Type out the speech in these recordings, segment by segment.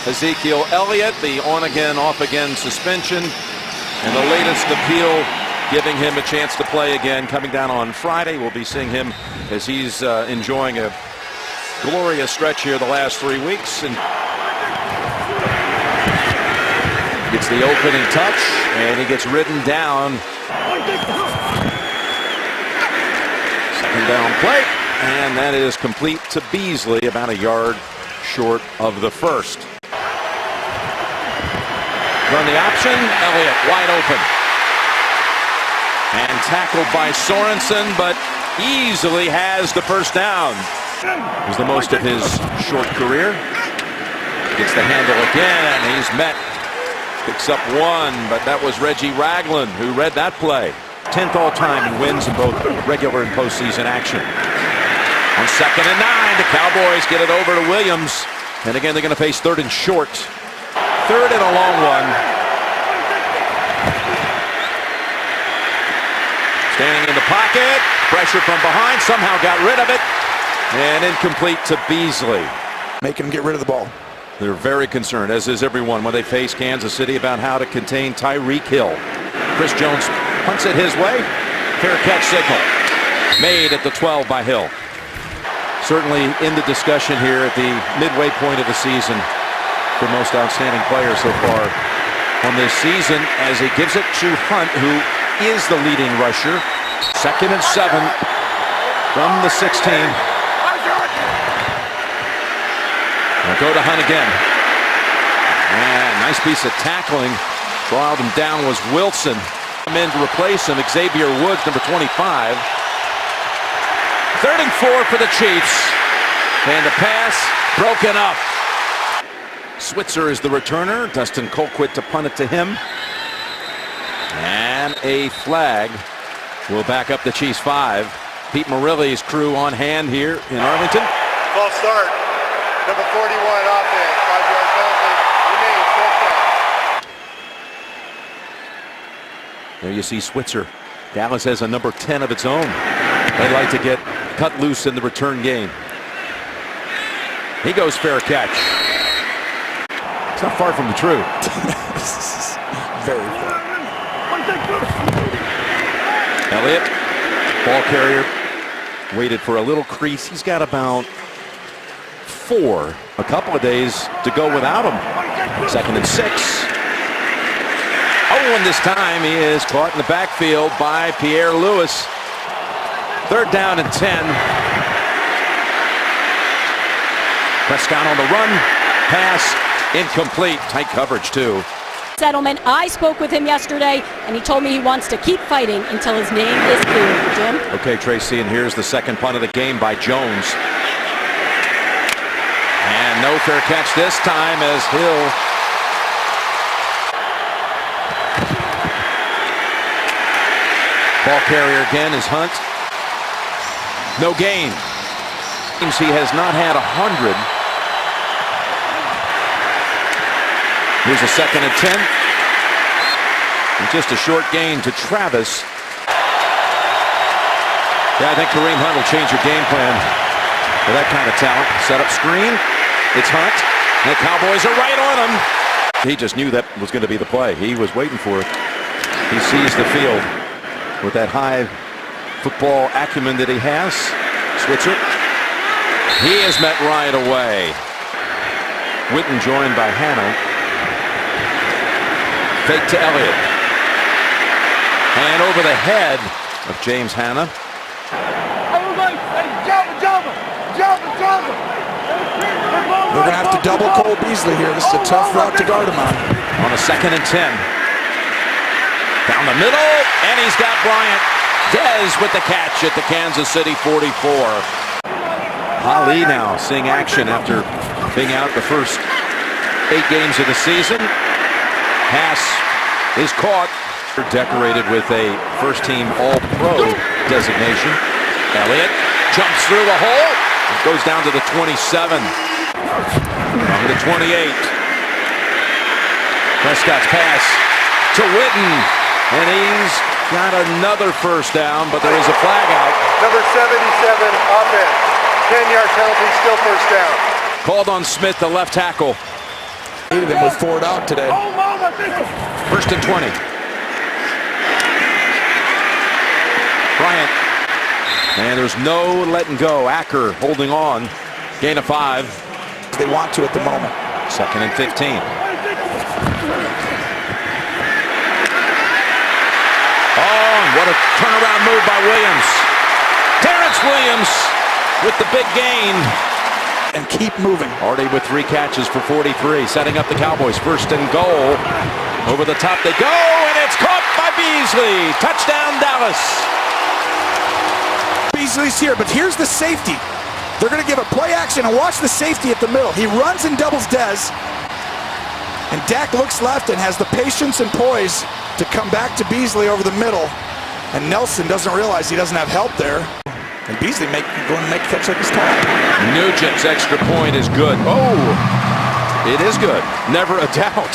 Ezekiel Elliott, the on-again, off-again suspension, and the latest appeal giving him a chance to play again coming down on Friday. We'll be seeing him as he's enjoying a glorious stretch here the last 3 weeks. And gets the opening touch, and he gets ridden down. Second down play, and that is complete to Beasley, about a yard short of the first. Run the option, Elliott wide open. And tackled by Sorensen, but easily has the first down. It was the most of his short career. Gets the handle again, he's met. Picks up one, but that was Reggie Ragland who read that play. 10th all-time in wins in both regular and postseason action. On 2nd and 9, the Cowboys get it over to Williams. And again, they're going to face 3rd and short. 3rd and a long one. Standing in the pocket. Pressure from behind. Somehow got rid of it. And incomplete to Beasley. Making him get rid of the ball. They're very concerned, as is everyone, when they face Kansas City about how to contain Tyreek Hill. Chris Jones punts it his way. Fair catch signal. Made at the 12 by Hill. Certainly in the discussion here at the midway point of the season for most outstanding player so far on this season, as he gives it to Hunt, who is the leading rusher. 2nd and 7 from the 16. Now go to Hunt again. And nice piece of tackling. Brought him down was Wilson. Come in to replace him, Xavier Woods, number 25. 3rd and 4 for the Chiefs. And the pass broken up. Switzer is the returner. Dustin Colquitt to punt it to him. And a flag will back up the Chiefs 5. Pete Morelli's crew on hand here in Arlington. False start. Number 41 offense. 5-yard penalty. Remains first down. There you see Switzer. Dallas has a number 10 of its own. They'd like to get cut loose in the return game. He goes fair catch. It's not far from the truth. Very far. Elliott, ball carrier, waited for a little crease. He's got about 4, a couple of days to go without him. 2nd and 6. Oh, and this time he is caught in the backfield by Pierre Lewis. 3rd down and 10. Prescott on the run. Pass incomplete. Tight coverage too. Settlement. I spoke with him yesterday, and he told me he wants to keep fighting until his name is cleared. Jim? Okay, Tracy, and here's the second punt of the game by Jones. And no fair catch this time as Hill ball carrier again is Hunt. No gain. Seems he has not had 100. Here's a 2nd and 10. And just a short gain to Travis. Yeah, I think Kareem Hunt will change your game plan for that kind of talent. Set up screen. It's Hunt. And the Cowboys are right on him. He just knew that was going to be the play. He was waiting for it. He sees the field with that high football acumen that he has. Switzer. He is met right away. Witten joined by Hanna. Fake to Elliott. And over the head of James Hanna. They're going to have to double Cole Beasley here. This is a tough route to guard him on. On a 2nd and 10. Down the middle, and he's got Bryant. Dez with the catch at the Kansas City 44. Ali now seeing action after being out the first 8 games of the season. Pass is caught. Decorated with a first-team All-Pro designation. Elliott jumps through the hole. Goes down to the 27. Down to the 28. Prescott's pass to Witten. And he's got another first down, but there is a flag out. Number 77 offense. 10-yard penalty, still first down. Called on Smith, the left tackle. Needed him with 4 out today. First and 20. Bryant. And there's no letting go. Acker holding on. Gain of 5. They want to at the moment. Second and 15. Oh, and what a turnaround move by Williams. Terrence Williams with the big gain. And keep moving. Already with 3 catches for 43, setting up the Cowboys. First and goal. Over the top they go, and it's caught by Beasley. Touchdown, Dallas. Beasley's here, but here's the safety. They're going to give a play action, and watch the safety at the middle. He runs and doubles Dez, and Dak looks left and has the patience and poise to come back to Beasley over the middle, and Nelson doesn't realize he doesn't have help there, and Beasley going to make a catch like his tall. Nugent's extra point is good. Oh, it is good. Never a doubt.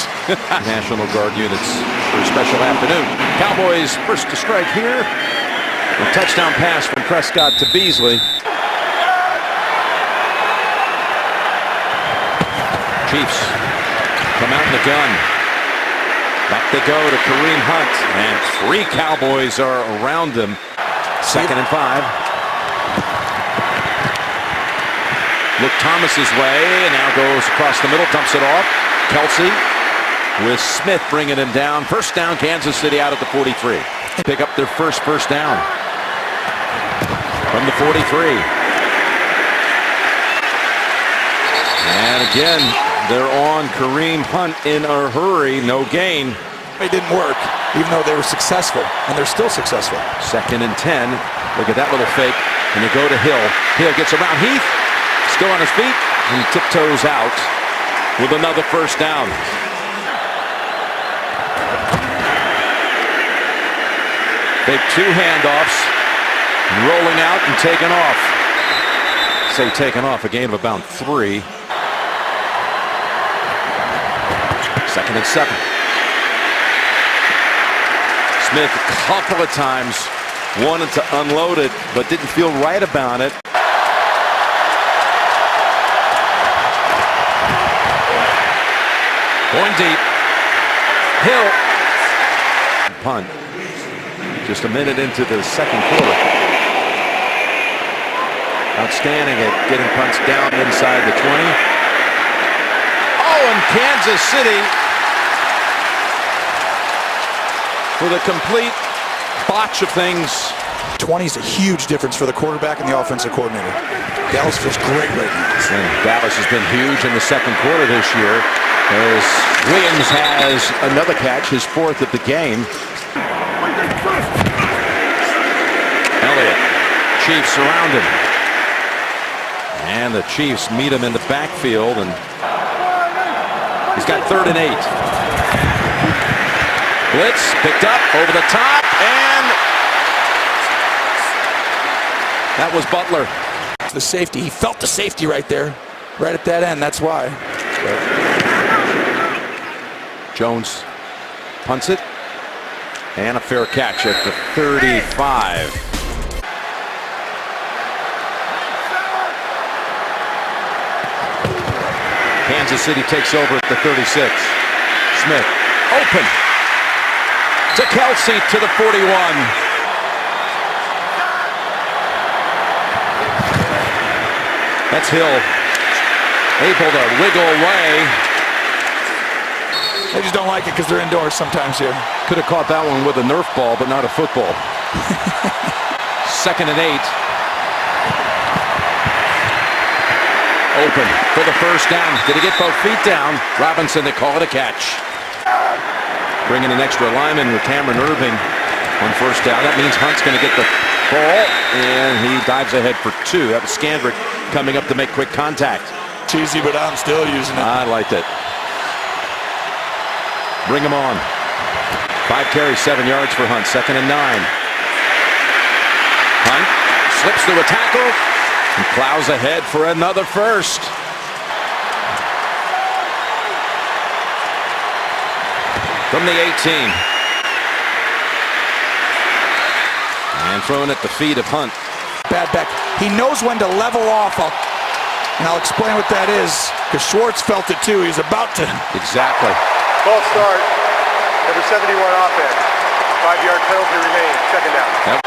National Guard units for a special afternoon. Cowboys first to strike here. A touchdown pass from Prescott to Beasley. Chiefs come out in the gun. Back they go to Kareem Hunt, and 3 Cowboys are around him. Second and 5. Luke Thomas's way, and now goes across the middle, dumps it off. Kelsey with Smith bringing him down. First down, Kansas City out at the 43. Pick up their first down from the 43. And again, they're on Kareem Hunt in a hurry. No gain. It didn't work, even though they were successful, and they're still successful. Second and 10. Look at that little fake, and they go to Hill. Hill gets around Heath. Still on his feet, and tiptoes out with another first down. They've 2 handoffs, rolling out and taken off. Say taken off, a gain of about 3. Second and 7. Smith a couple of times wanted to unload it, but didn't feel right about it. Going deep. Hill. Punt. Just a minute into the second quarter. Outstanding at getting punts down inside the 20. Oh, and Kansas City with a complete botch of things. 20 is a huge difference for the quarterback and the offensive coordinator. Dallas feels great right now. And Dallas has been huge in the second quarter this year, as Williams has another catch, his 4th of the game. Elliott, Chiefs surround him. And the Chiefs meet him in the backfield, and he's got 3rd and 8. Blitz picked up over the top, and that was Butler. The safety, he felt the safety right there, right at that end, that's why. Jones punts it, and a fair catch at the 35. Kansas City takes over at the 36. Smith open to Kelsey to the 41. That's Hill, able to wiggle away. I just don't like it because they're indoors sometimes here. Could have caught that one with a Nerf ball, but not a football. Second and 8. Open for the first down. Did he get both feet down? Robinson, they call it a catch. Bringing an extra lineman with Cameron Irving on first down. That means Hunt's going to get the ball, and he dives ahead for 2. That was Scandrick coming up to make quick contact. Cheesy, but I'm still using it. I liked it. Bring him on. 5 carries, 7 yards for Hunt. Second and 9. Hunt slips through a tackle and plows ahead for another first. From the 18. And thrown at the feet of Hunt. Bad back. He knows when to level off And I'll explain what that is, because Schwartz felt it too. He was about to. Exactly. False start. Number 71 offense. 5-yard penalty remains. Second down. Yep.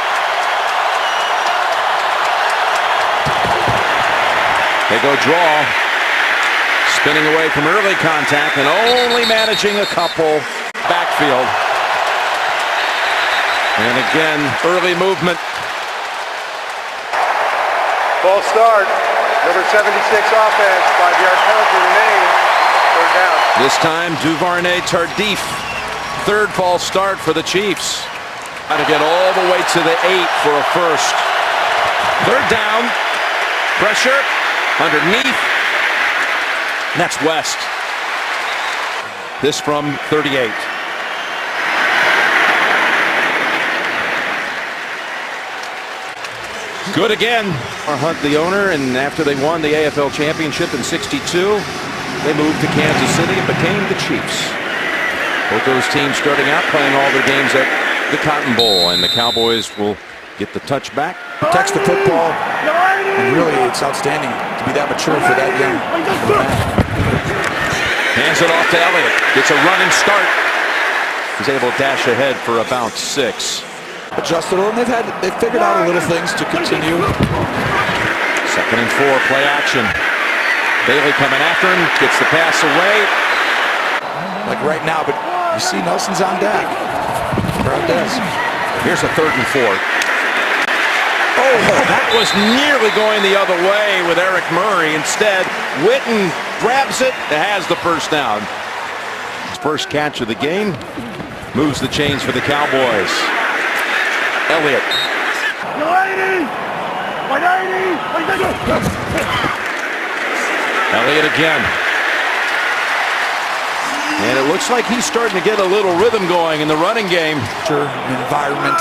They go draw. Spinning away from early contact and only managing a couple backfield. And again, early movement. False start. Number 76 offense. 5-yard penalty remains. Third down. This time, Duvernay Tardif. Third false start for the Chiefs. Got to get all the way to the 8 for a first. Third down. Pressure. Underneath. And that's West. This from 38. Good again. Hunt, the owner, and after they won the AFL championship in '62, they moved to Kansas City and became the Chiefs. Both those teams starting out playing all their games at the Cotton Bowl, and the Cowboys will get the touchback. Protects the football, and really it's outstanding to be that mature for that young man. Hands it off to Elliott. Gets a running start. He's able to dash ahead for about 6. Adjusted, and they've figured out a little things to continue. Second and 4, play action. Bailey coming after him, gets the pass away. Like right now, but you see Nelson's on deck. Here's a 3rd and 4. Oh, that was nearly going the other way with Eric Murray. Instead, Witten grabs it and has the first down. His first catch of the game. Moves the chains for the Cowboys. Elliott. Elliott again. And it looks like he's starting to get a little rhythm going in the running game. Environment.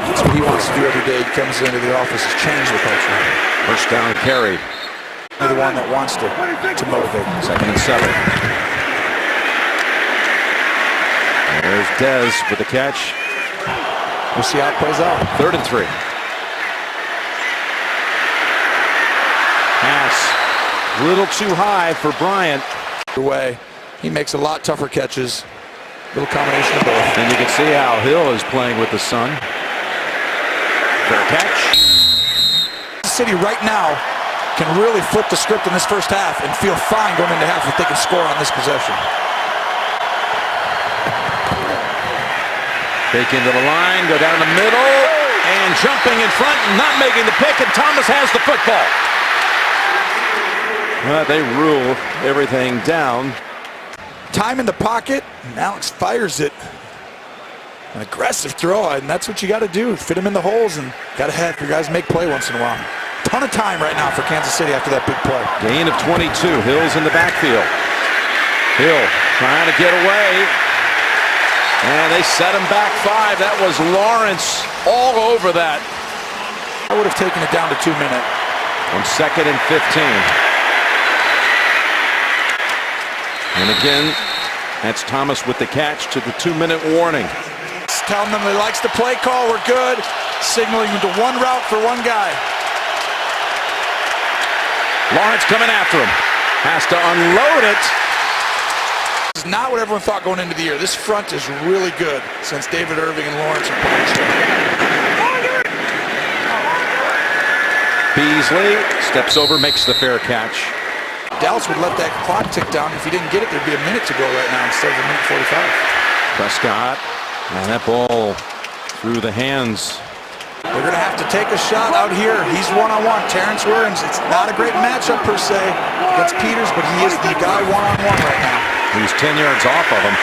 That's what he wants to do every day. He comes into the office to change the culture. First down carry. You're the one that wants to motivate. Second and 7. There's Dez with the catch. We'll see how it plays out. 3rd and 3. Pass. A little too high for Bryant. Way. He makes a lot tougher catches. Little combination of both. And you can see how Hill is playing with the sun. Fair catch. The City right now can really flip the script in this first half and feel fine going into half if they can score on this possession. Fake into the line, go down the middle, and jumping in front, not making the pick, and Thomas has the football. Well, they rule everything down. Time in the pocket, and Alex fires it. An aggressive throw, and that's what you got to do. Fit him in the holes, and got to have your guys make play once in a while. Ton of time right now for Kansas City after that big play. Gain of 22, Hill's in the backfield. Hill trying to get away. And they set him back 5. That was Lawrence all over that. I would have taken it down to 2 minutes. On 2nd and 15. And again, that's Thomas with the catch to the 2-minute warning. It's telling them he likes the play call. We're good. Signaling into one route for one guy. Lawrence coming after him. Has to unload it. This is not what everyone thought going into the year. This front is really good since David Irving and Lawrence are playing together. Beasley steps over, makes the fair catch. Dallas would let that clock tick down. If he didn't get it, there'd be a minute to go right now instead of a minute 45. Prescott, and that ball through the hands. They're going to have to take a shot out here. He's one-on-one. Terrence Williams, it's not a great matchup per se against Peters, but he is the guy one-on-one right now. He's 10 yards off of him.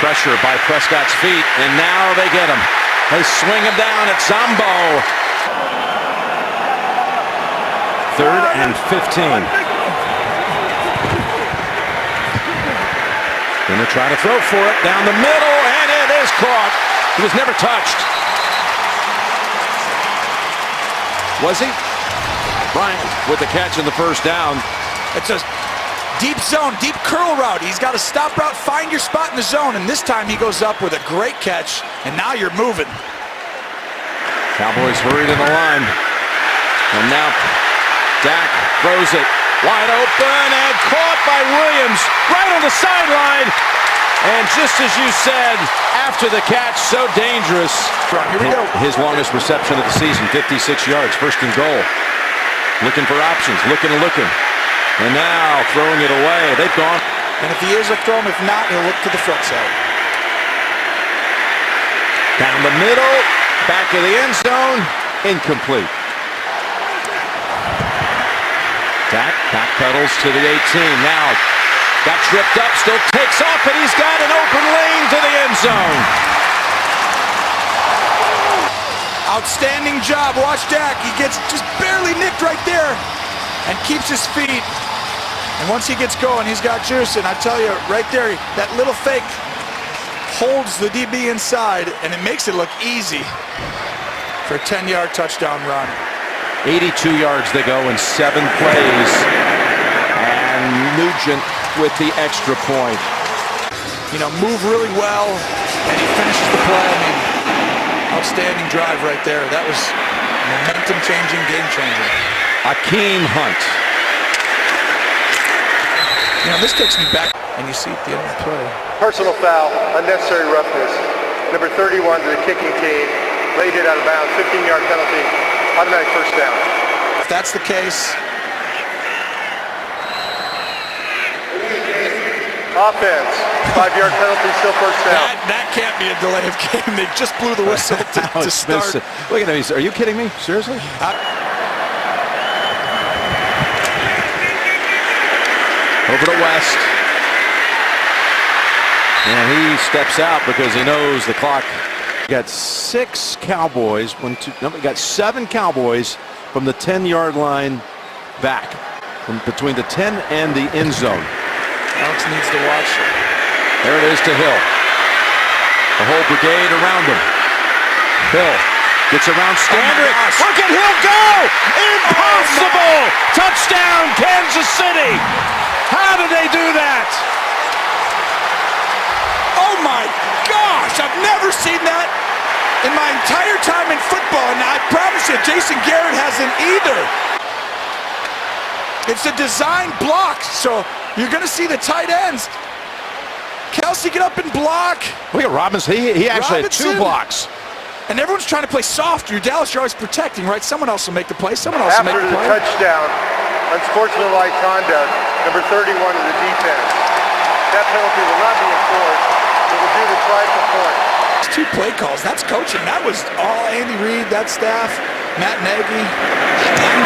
Pressure by Prescott's feet, and now they get him. They swing him down at Zombo. 3rd and 15. Gonna try to throw for it down the middle, and it is caught. He was never touched. Was he? Bryant with the catch in the first down. It's a deep zone, deep curl route. He's got a stop route, find your spot in the zone, and this time he goes up with a great catch, and now you're moving. Cowboys hurried in the line. And now Dak throws it wide open and caught by Williams right on the sideline. And just as you said, after the catch, so dangerous. Here we go. His longest reception of the season, 56 yards, first and goal. Looking for options, looking. And now throwing it away. They've gone. And if he is, he'll throw him. If not, he'll look to the front side. Down the middle, back of the end zone, incomplete. Dak backpedals to the 18. Now got tripped up, still takes off, and he's got an open lane to the end zone. Outstanding job. Watch Dak. He gets just barely nicked right there and keeps his feet. And once he gets going, he's got juice. And I tell you, right there, that little fake holds the DB inside, and it makes it look easy for a 10-yard touchdown run. 82 yards they go in 7 plays. And Nugent with the extra point. You know, move really well, and he finishes the play. I mean, outstanding drive right there. That was momentum-changing, game-changing. Akeem Hunt. You know, this takes me back, and you see at the end of the play. Personal foul, unnecessary roughness. Number 31 to the kicking team. Laid it out of bounds, 15-yard penalty, automatic first down. If that's the case. Offense, 5-yard penalty, still first down. That can't be a delay of game. They just blew the whistle to start. Look at him. Are you kidding me? Seriously? Over to West. And he steps out because he knows the clock. Got 6 Cowboys. Got 7 Cowboys from the 10-yard line back. From between the 10 and the end zone. Alex needs to watch it. There it is to Hill. The whole brigade around him. Hill gets around Standrick. Look at Hill go! Impossible! Touchdown, Kansas City! How did they do that? Oh my gosh! I've never seen that in my entire time in football, and I promise you, Jason Garrett hasn't either. It's a design block, so you're going to see the tight ends. Kelsey get up and block. Look at Robinson. He actually had 2 blocks. And everyone's trying to play soft. You're Dallas, you're always protecting, right? Someone else will make the play. Someone else will make the play. After the touchdown, unsportsmanlike conduct, number 31 of the defense. That penalty will not be enforced. It will do the try for point. It's 2 play calls. That's coaching. That was all Andy Reid, that staff, Matt Nagy. 9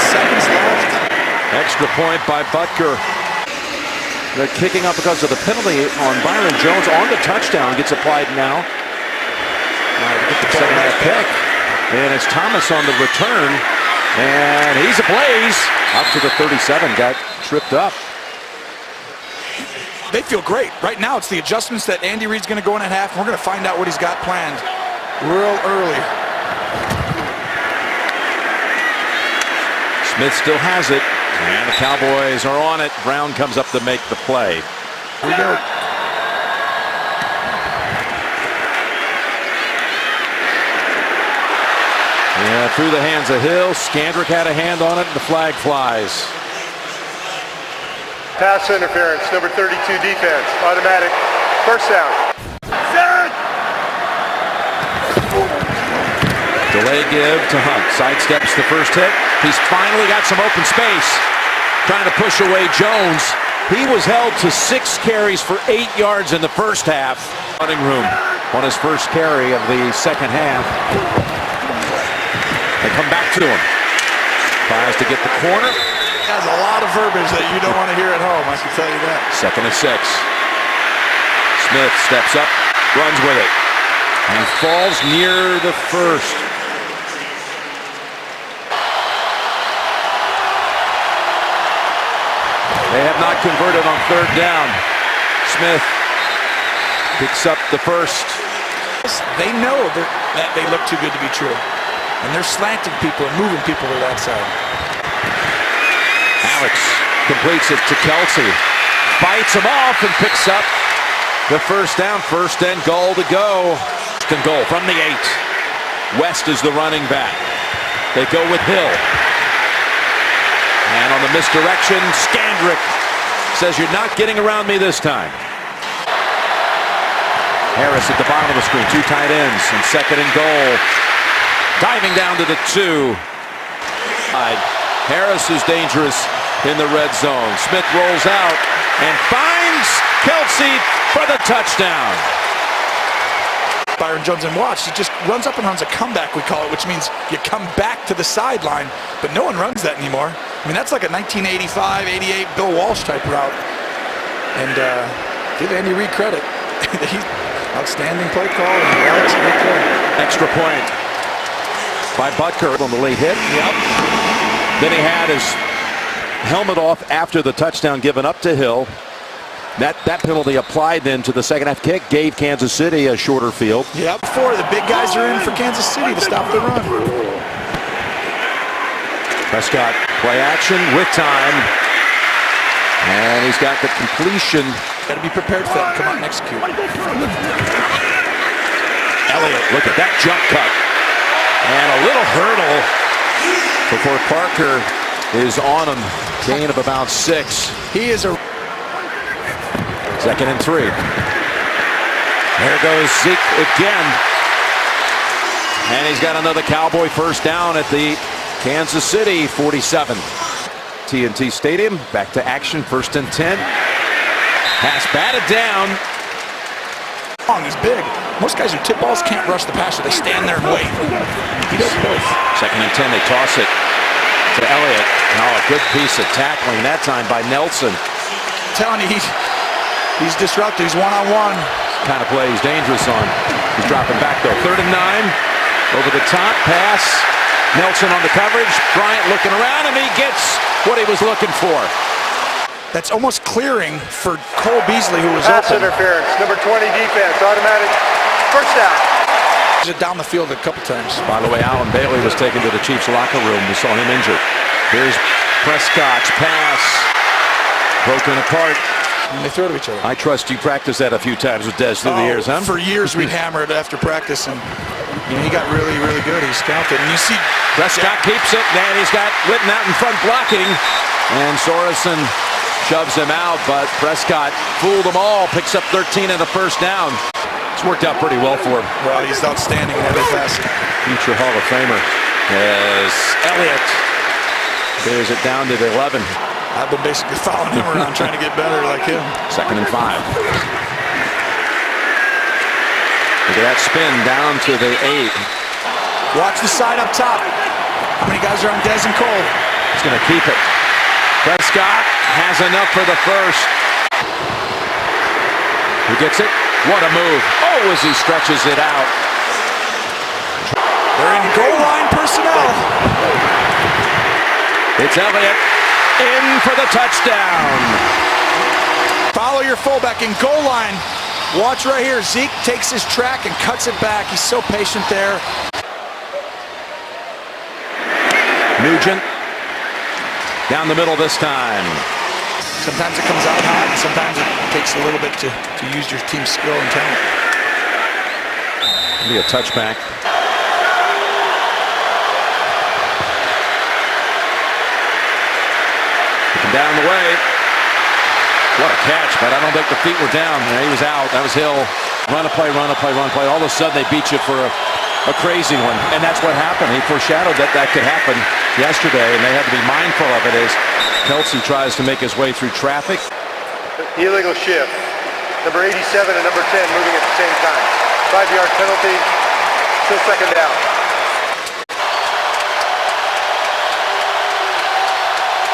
seconds left. Extra point by Butker. They're kicking up because of the penalty on Byron Jones on the touchdown. Gets applied now. Second half pick. And it's Thomas on the return. And he's ablaze. Up to the 37. Got tripped up. They feel great. Right now, it's the adjustments that Andy Reid's going to go in at half. We're going to find out what he's got planned real early. Smith still has it. And the Cowboys are on it. Brown comes up to make the play. Here we go. Yeah, through the hands of Hill. Scandrick had a hand on it. The flag flies. Pass interference, number 32 defense, automatic, first down. Delay give to Hunt. Sidesteps the first hit. He's finally got some open space. Trying to push away Jones. He was held to 6 carries for 8 yards in the first half. Running room on his first carry of the second half. They come back to him. Tries to get the corner. Has a lot of verbiage that you don't want to hear at home, I can tell you that. 2nd and 6. Smith steps up, runs with it, and falls near the first. They have not converted on 3rd down. Smith picks up the first. They know that they look too good to be true. And they're slanting people and moving people to that side. Alex completes it to Kelsey. Bites him off and picks up the first down. 1st and goal to go. 1st and goal from the 8. West is the running back. They go with Hill. And on the misdirection, Skandrick says, "You're not getting around me this time." Harris at the bottom of the screen, 2 tight ends, and 2nd and goal. Diving down to the 2. Harris is dangerous in the red zone. Smith rolls out and finds Kelsey for the touchdown. Byron Jones, and watch, he just runs up and runs a comeback, we call it, which means you come back to the sideline, but no one runs that anymore. I mean, that's like a 1985, 88 Bill Walsh type route. And give Andy Reid credit. He's outstanding play call. And Alex, great play. Extra point by Butker on the late hit. Yep. Then he had his helmet off after the touchdown given up to Hill. That penalty applied then to the second half kick gave Kansas City a shorter field. Yep. 4 the big guys are in for Kansas City to stop the run. Prescott play action with time. And he's got the completion. Got to be prepared for that. Come on, execute. Elliott, look at that jump cut. And a little hurdle before Parker is on him. Gain of about 6. He is a... 2nd and 3. There goes Zeke again. And he's got another Cowboy first down at the Kansas City 47. TNT Stadium, back to action, 1st and 10. Pass batted down. He's big. Most guys who tip balls can't rush the passer. They stand there and wait. He does both. 2nd and 10, they toss it to Elliott. Oh, a good piece of tackling that time by Nelson. I'm telling you, he's disruptive. He's one-on-one. Kind of play he's dangerous on. He's dropping back though. 3rd and 9. Over the top pass. Nelson on the coverage. Bryant looking around, and he gets what he was looking for. That's almost clearing for Cole Beasley, who was Pass open. interference. Number 20 defense. Automatic first down. He's down the field a couple times. By the way, Alan Bailey was taken to the Chiefs locker room. We saw him injured. Here's Prescott's pass. Broken apart. And they throw to each other. I trust you practiced that a few times with Des through the years, huh? For years we'd hammer it after practice, and he got really, really good. He scouted, and you see Prescott keeps it, and he's got Witten out in front blocking, and Sorensen shoves him out, but Prescott fooled them all, picks up 13 and a first down. It's worked out pretty well for him. Well, he's outstanding in every facet. Future Hall of Famer as Elliott clears it down to the 11. I've been basically following him around trying to get better like him. 2nd and 5. Look at that spin down to the 8. Watch the side up top. How many guys are on Des and Cole? He's going to keep it. Prescott has enough for the first. Who gets it? What a move. Oh, as he stretches it out. They're in goal line personnel. It's Elliott in for the touchdown. Follow your fullback in goal line. Watch right here. Zeke takes his track and cuts it back. He's so patient there. Nugent down the middle this time. Sometimes it comes out hot, and sometimes it takes a little bit to use your team's skill and talent. It'll be a touchback. Looking down the way. What a catch, but I don't think the feet were down. He was out. That was Hill. Run a play, run a play, run a play. All of a sudden they beat you for a crazy one. And that's what happened. He foreshadowed that could happen yesterday, and they had to be mindful of it as Kelsey tries to make his way through traffic. Illegal shift. Number 87 and number 10 moving at the same time. 5-yard penalty. Still 2nd down.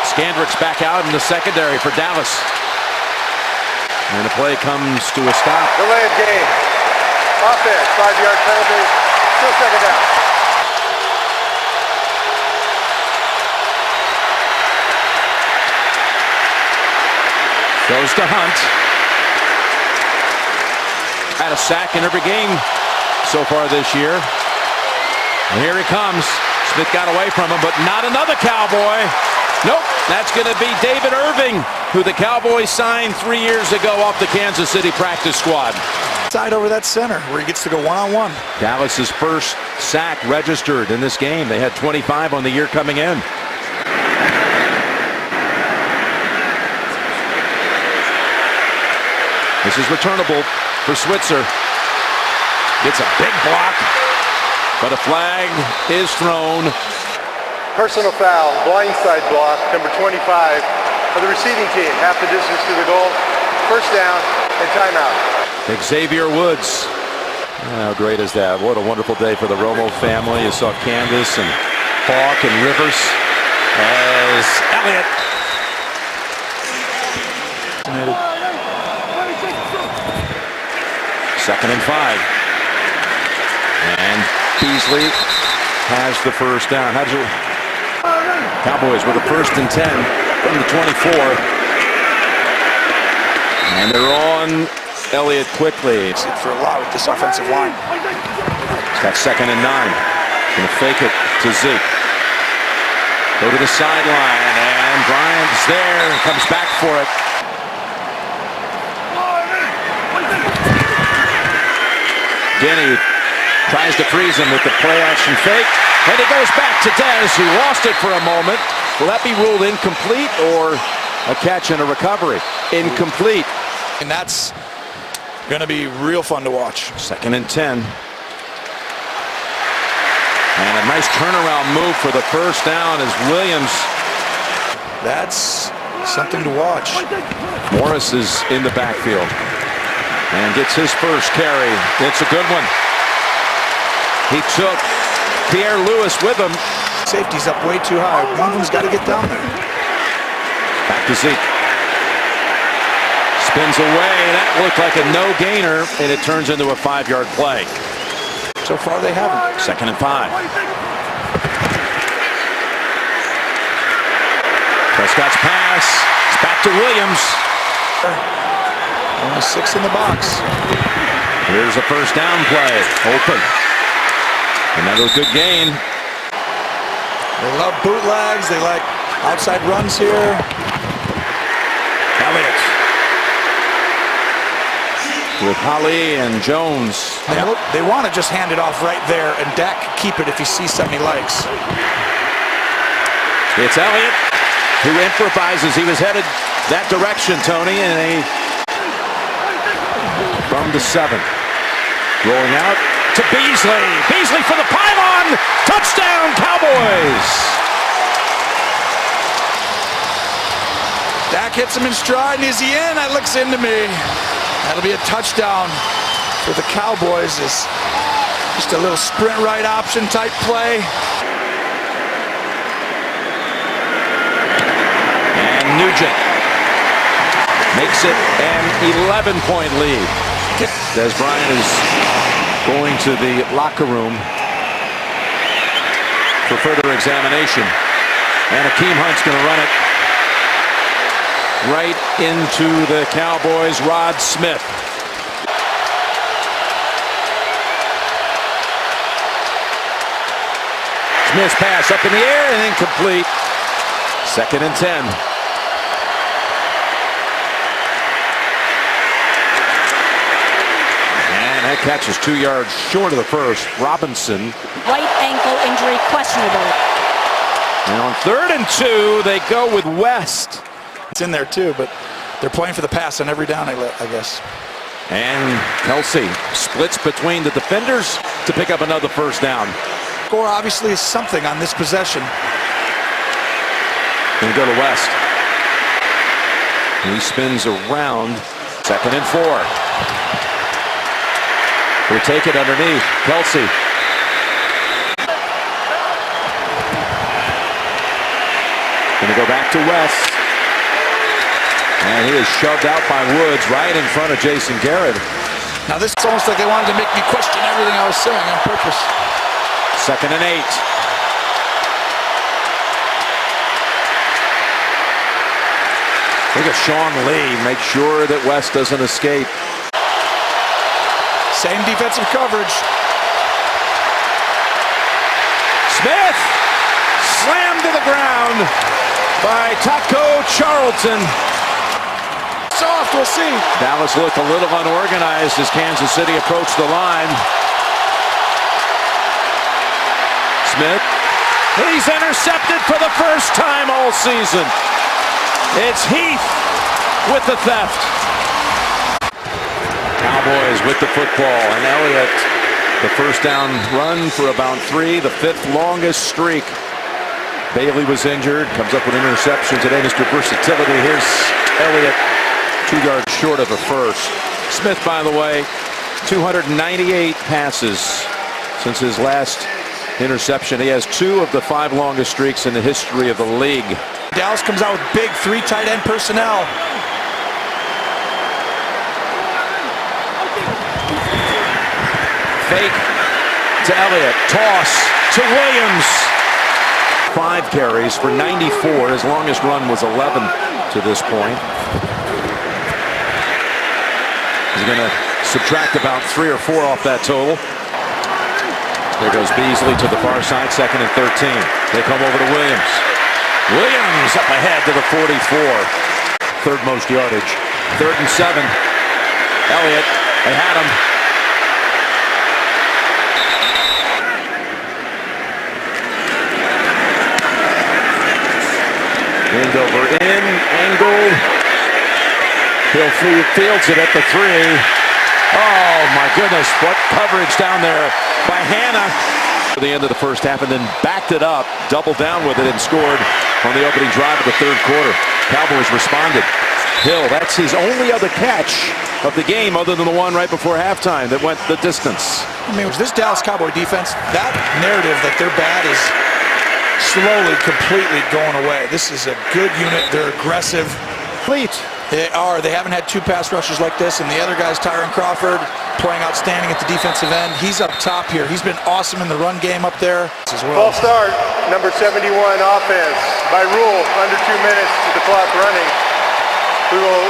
Skandrick's back out in the secondary for Dallas. And the play comes to a stop. Delay of game. Offense. 5-yard penalty. Still 2nd down. Goes to Hunt. Had a sack in every game so far this year. And here he comes. Smith got away from him, but not another Cowboy. Nope, that's going to be David Irving, who the Cowboys signed 3 years ago off the Kansas City practice squad. Side over that center where he gets to go one-on-one. Dallas's first sack registered in this game. They had 25 on the year coming in. is returnable for Switzer. Gets a big block, but a flag is thrown. Personal foul, blindside block, number 25 for the receiving team. Half the distance to the goal. First down and timeout. Xavier Woods. How great is that? What a wonderful day for the Romo family. You saw Candace and Hawk and Rivers as Elliott. Second and 5. And Beasley has the first down. How'd you... Cowboys with a 1st and 10 from the 24. And they're on Elliott quickly. For a lot with this offensive line. He's got 2nd and 9. Gonna fake it to Zeke. Go to the sideline, and Bryant's there and comes back for it. Denny tries to freeze him with the play-action fake, and he goes back to Dez, who lost it for a moment. Will that be ruled incomplete or a catch and a recovery? Incomplete. And that's going to be real fun to watch. 2nd and 10. And a nice turnaround move for the first down as Williams. That's something to watch. Morris is in the backfield and gets his first carry. It's a good one. He took Pierre Lewis with him. Safety's up way too high. One of them's got to get down there. Back to Zeke. Spins away. That looked like a no-gainer, and it turns into a 5-yard play. So far, they haven't. 2nd and 5. Prescott's pass. It's back to Williams. Only 6 in the box. Here's a first down play. Open. Another good gain. They love bootlegs. They like outside runs here. Elliott with Holly and Jones. They want to just hand it off right there, and Dak can keep it if he sees something he likes. It's Elliott who improvises. He was headed that direction, Tony, and from the 7. Rolling out to Beasley. Beasley for the pylon. Touchdown, Cowboys. Dak hits him in stride, and is he in? That looks into me. That'll be a touchdown for the Cowboys. It's just a little sprint right option type play. And Nugent makes it an 11-point lead. Des Bryant is going to the locker room for further examination. And Akeem Hunt's going to run it right into the Cowboys' Rod Smith. Smith's pass up in the air and incomplete. 2nd and 10. And that catch is 2 yards short of the first. Robinson. Right ankle injury questionable. And on 3rd and 2, they go with West. It's in there too, but they're playing for the pass on every down, I guess. And Kelsey splits between the defenders to pick up another first down. Score obviously is something on this possession. Gonna go to West. He spins around. 2nd and 4. We'll take it underneath. Kelsey. Gonna go back to West. And he is shoved out by Woods right in front of Jason Garrett. Now this is almost like they wanted to make me question everything I was saying on purpose. 2nd and 8. Look at Sean Lee. Make sure that West doesn't escape. Same defensive coverage. Smith slammed to the ground by Taco Charlton. Soft, we'll see. Dallas looked a little unorganized as Kansas City approached the line. Smith, he's intercepted for the first time all season. It's Heath with the theft. Cowboys with the football, and Elliott, the first down run for about 3, the 5th longest streak. Bailey was injured, comes up with an interception today. Mr. Versatility. Here's Elliott, 2 yards short of a first. Smith, by the way, 298 passes since his last interception. He has 2 of the 5 longest streaks in the history of the league. Dallas comes out with big 3 tight end personnel. Fake to Elliott, toss to Williams. 5 carries for 94. His longest run was 11 to this point. He's going to subtract about 3 or 4 off that total. There goes Beasley to the far side, 2nd and 13. They come over to Williams. Williams up ahead to the 44. 3rd most yardage. 3rd and 7. Elliott, they had him. Windover in, angle. Hill fields it at the 3. Oh my goodness, what coverage down there by Hannah. For the end of the first half, and then backed it up, doubled down with it, and scored on the opening drive of the 3rd quarter. Cowboys responded. Hill, that's his only other catch of the game other than the one right before halftime that went the distance. I mean, this Dallas Cowboy defense, that narrative that they're bad is slowly, completely going away. This is a good unit. They're aggressive. Fleet. They are. They haven't had 2 pass rushers like this, and the other guy's Tyron Crawford, playing outstanding at the defensive end. He's up top here. He's been awesome in the run game up there as well. False start, number 71 offense. By rule, under 2 minutes to the clock running. We will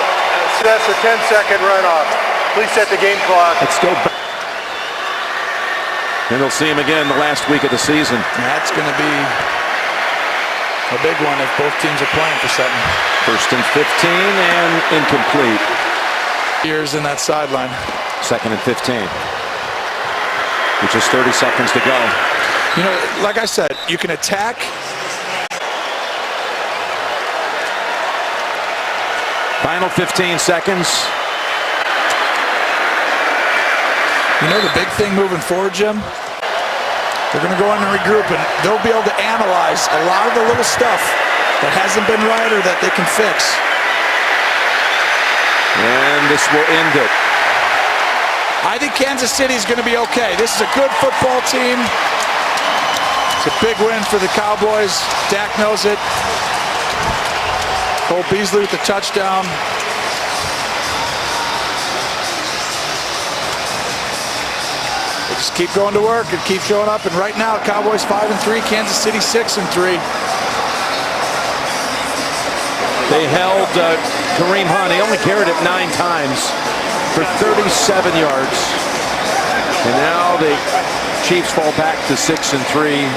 assess a 10-second runoff. Please set the game clock. Let's go back. And they'll see him again the last week of the season. That's going to be a big one if both teams are playing for something. 1st and 15 and incomplete. Years in that sideline. 2nd and 15. With just 30 seconds to go. You know, like I said, you can attack. Final 15 seconds. You know the big thing moving forward, Jim? They're going to go in and regroup, and they'll be able to analyze a lot of the little stuff that hasn't been right or that they can fix. And this will end it. I think Kansas City is going to be okay. This is a good football team. It's a big win for the Cowboys. Dak knows it. Cole Beasley with the touchdown. They just keep going to work and keep showing up. And right now, Cowboys 5-3, Kansas City 6-3. They held Kareem Hunt. He only carried it 9 times for 37 yards. And now the Chiefs fall back to 6-3.